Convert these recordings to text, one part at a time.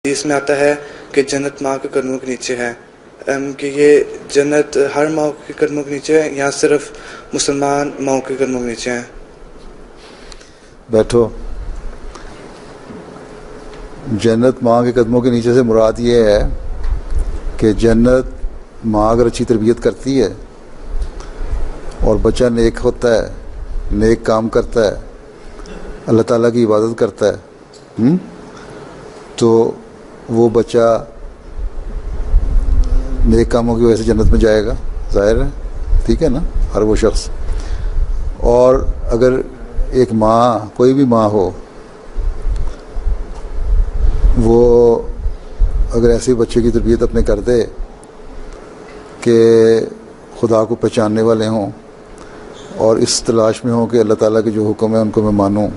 حدیث میں آتا ہے کہ جنت ماں کے قدموں کے نیچے ہے، کہ یہ جنت ہر ماں کے قدموں کے نیچے ہے یا صرف مسلمان ماں کے قدموں کے نیچے ہے؟ بیٹھو. جنت ماں کے قدموں کے نیچے سے مراد یہ ہے کہ جنت ماں اگر اچھی تربیت کرتی ہے اور بچہ نیک ہوتا ہے، نیک کام کرتا ہے، اللہ تعالیٰ کی عبادت کرتا ہے، تو وہ بچہ نیک کاموں کی وجہ سے جنت میں جائے گا، ظاہر ہے، ٹھیک ہے نا، ہر وہ شخص. اور اگر ایک ماں، کوئی بھی ماں ہو، وہ اگر ایسے بچے کی تربیت اپنے کر دے کہ خدا کو پہچاننے والے ہوں اور اس تلاش میں ہوں کہ اللہ تعالیٰ کے جو حکم ہیں ان کو میں مانوں،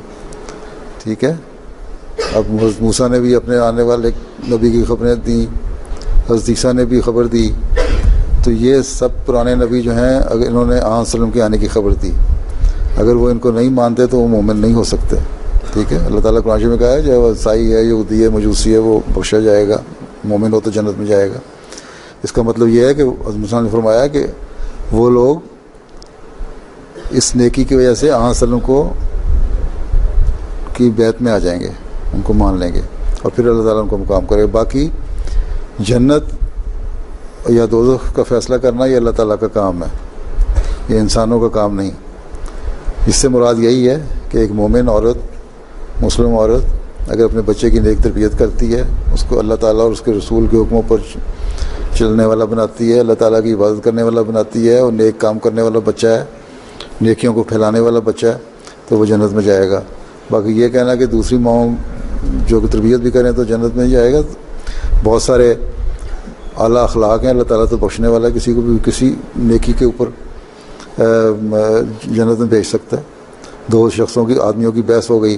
ٹھیک ہے. اب موسیٰ نے بھی اپنے آنے والے نبی کی خبریں دیں، حضرت عیسیٰ نے بھی خبر دی، تو یہ سب پرانے نبی جو ہیں اگر انہوں نے آن وسلم کے آنے کی خبر دی، اگر وہ ان کو نہیں مانتے تو وہ مومن نہیں ہو سکتے، ٹھیک ہے. اللہ تعالیٰ قرآن میں کہا ہے جو عیسائی ہے، یہودی ہے، مجوسی ہے، وہ بخشا جائے گا، مومن ہو تو جنت میں جائے گا. اس کا مطلب یہ ہے کہ حضرت موسیٰ نے فرمایا کہ وہ لوگ اس نیکی کی وجہ سے آن وسلم کی بیعت میں آ جائیں گے، ان کو مان لیں گے، اور پھر اللہ تعالیٰ ان کو مقام کرے گا. باقی جنت یا دوزخ کا فیصلہ کرنا یہ اللہ تعالیٰ کا کام ہے، یہ انسانوں کا کام نہیں. اس سے مراد یہی ہے کہ ایک مومن عورت، مسلم عورت اگر اپنے بچے کی نیک تربیت کرتی ہے، اس کو اللہ تعالیٰ اور اس کے رسول کے حکموں پر چلنے والا بناتی ہے، اللہ تعالیٰ کی عبادت کرنے والا بناتی ہے، اور نیک کام کرنے والا بچہ ہے، نیکیوں کو پھیلانے والا بچہ ہے، تو وہ جنت میں جائے گا. باقی یہ کہنا کہ دوسری ماؤں جو تربیت بھی کریں تو جنت میں جائے گا، بہت سارے اعلیٰ اخلاق ہیں، اللہ تعالیٰ تو بخشنے والا کسی کو بھی کسی نیکی کے اوپر جنت میں بھیج سکتا ہے. دو شخصوں کی، آدمیوں کی بحث ہو گئی،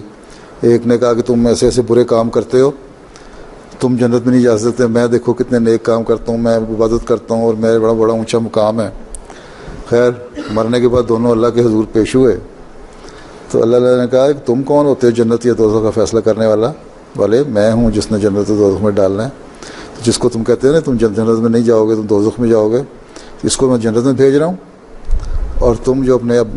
ایک نے کہا کہ تم ایسے ایسے برے کام کرتے ہو، تم جنت میں نہیں جا سکتے، میں دیکھو کتنے نیک کام کرتا ہوں، میں عبادت کرتا ہوں اور میرا بڑا بڑا اونچا مقام ہے. خیر مرنے کے بعد دونوں اللہ کے حضور پیش ہوئے تو اللہ نے کہا کہ تم کون ہوتے ہو جنت یا دوزخ کا فیصلہ کرنے والے؟ میں ہوں جس نے جنت و دوزخ میں ڈالنا ہے. جس کو تم کہتے ہیں نا تم جنت میں نہیں جاؤ گے، تم دوزخ میں جاؤ گے، اس کو میں جنت میں بھیج رہا ہوں. اور تم جو اپنے اب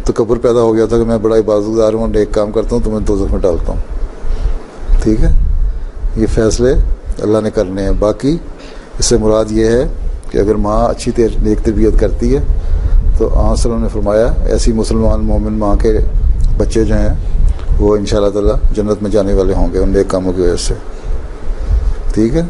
تکبر پیدا ہو گیا تھا کہ میں بڑا عبادت گزار ہوں، نیک کام کرتا ہوں، تمہیں دوزخ میں ڈالتا ہوں. ٹھیک ہے، یہ فیصلے اللہ نے کرنے ہیں. باقی اس سے مراد یہ ہے کہ اگر ماں اچھی نیک تربیت کرتی ہے تو آن صلی اللہ نے فرمایا ایسی مسلمان مومن ماں کے بچے جو ہیں وہ انشاءاللہ تعالی جنت میں جانے والے ہوں گے ان نیک کاموں کی وجہ سے. ٹھیک ہے.